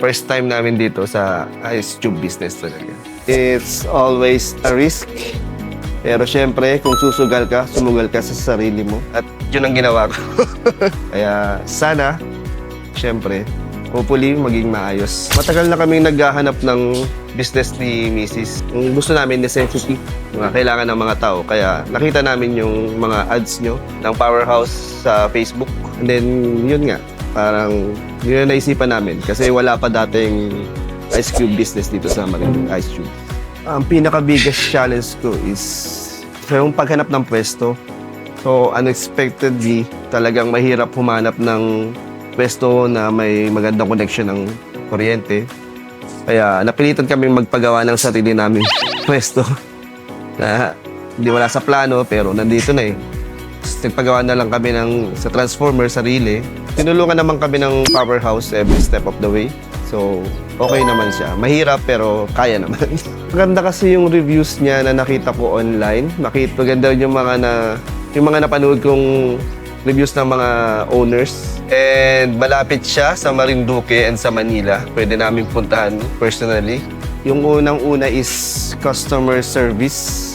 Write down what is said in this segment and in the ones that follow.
First time namin dito sa ice tube business talaga. It's always a risk. Pero syempre, kung susugal ka, sumugal ka sa sarili mo. At yun ang ginawa ko. Kaya sana, syempre, hopefully maging maayos. Matagal na kaming naghahanap ng business ni Mrs. Kung gusto namin necessity, mga kailangan ng mga tao. Kaya nakita namin yung mga ads nyo ng Powerhouse sa Facebook. And then, yun nga, parang yun ang naisipan namin. Kasi wala pa dating ice cube business dito sa Marinduque Ice Cube. Ang pinaka-biggest challenge ko is yung paghanap ng pwesto. So, unexpectedly, talagang mahirap humanap ng pwesto na may magandang connection ng kuryente. Kaya napilitan kami magpagawa ng sarili namin pwesto na hindi wala sa plano pero nandito na eh. Nagpagawa na lang kami sa transformer, sarili. Tinulungan naman kami ng Powerhouse every step of the way. So, okay naman siya. Mahirap pero kaya naman. Maganda kasi yung reviews niya na nakita ko online. Maganda yung mga napanood kong reviews ng mga owners. And malapit siya sa Marinduque and sa Manila. Pwede namin puntahan personally. Yung unang-una is customer service.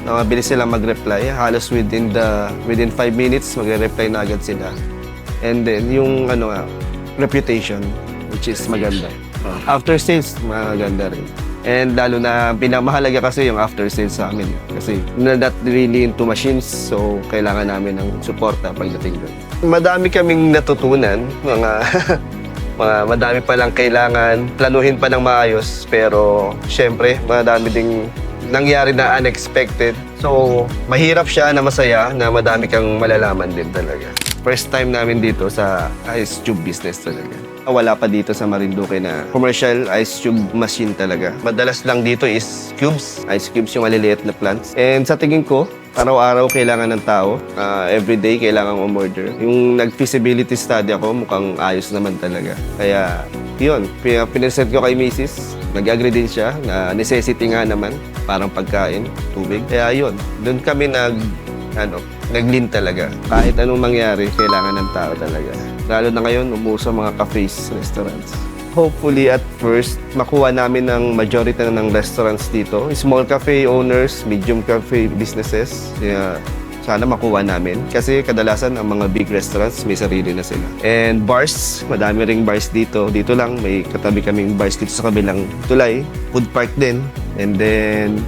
Mabilis sila mag-reply. Halos within 5 minutes, mag-reply na agad sila. And then yung reputation, which is maganda. After sales, maganda rin. And lalo na pinamahalaga kasi yung after sales sa amin. Kasi we're not really into machines, so kailangan namin ng suporta pagdating doon. Madami kaming natutunan, madami pa lang kailangan planuhin pa ng maayos, pero syempre madami ding nangyari na unexpected. So mahirap siya na masaya na madami kang malalaman din talaga. First time namin dito sa ice tube business talaga. Wala pa dito sa Marinduque na commercial ice tube machine talaga. Madalas lang dito is cubes. Ice cubes yung maliliit na plants. And sa tingin ko, araw-araw kailangan ng tao. Everyday kailangan umorder. Yung nag-feasibility study ako, mukhang ayos naman talaga. Kaya yun, pinresent ko kay Mrs. Nag-agree din siya na necessity nga naman. Parang pagkain, tubig. Kaya yun, doon kami nag-lean talaga. Kahit anong mangyari, kailangan ng tao talaga. Lalo na ngayon, umuso mga cafes, restaurants. Hopefully, at first, makuha namin ng majority ng restaurants dito. Small cafe owners, medium cafe businesses. Kaya sana makuha namin. Kasi kadalasan, ang mga big restaurants, may sarili na sila. And bars, madami ring bars dito. Dito lang, may katabi kaming bars dito sa kabilang tulay. Food park din. And then,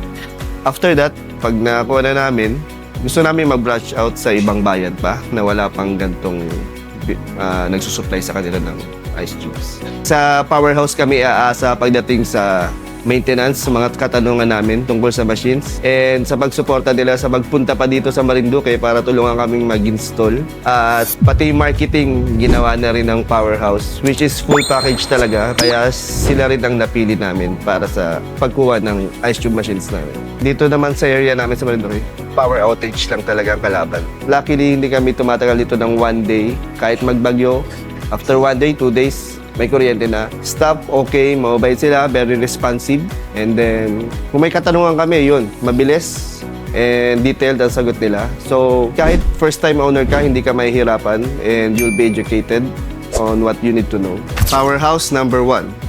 after that, pag nakuha na namin, gusto namin mag-branch out sa ibang bayan pa na wala pang gantong nagsusupply sa kanila ng ice tubes. Sa Powerhouse kami aasa pagdating sa maintenance, sa mga katanungan namin tungkol sa machines. And sa pagsuporta nila sa magpunta pa dito sa Marinduque para tulungan kaming mag-install. At pati marketing ginawa na rin ng Powerhouse, which is full package talaga. Kaya sila rin ang napili namin para sa pagkuha ng ice tube machines namin. Dito naman sa area namin sa Marinduque, power outage lang talaga ang kalaban. Luckily, hindi kami tumatagal dito ng 1 day. Kahit magbagyo, after 1 day, 2 days, may kuryente na. Staff, okay, mababait sila, very responsive. And then, kung may katanungan kami, yun, mabilis and detailed ang sagot nila. So, kahit first-time owner ka, hindi ka mahihirapan and you'll be educated on what you need to know. Powerhouse number 1.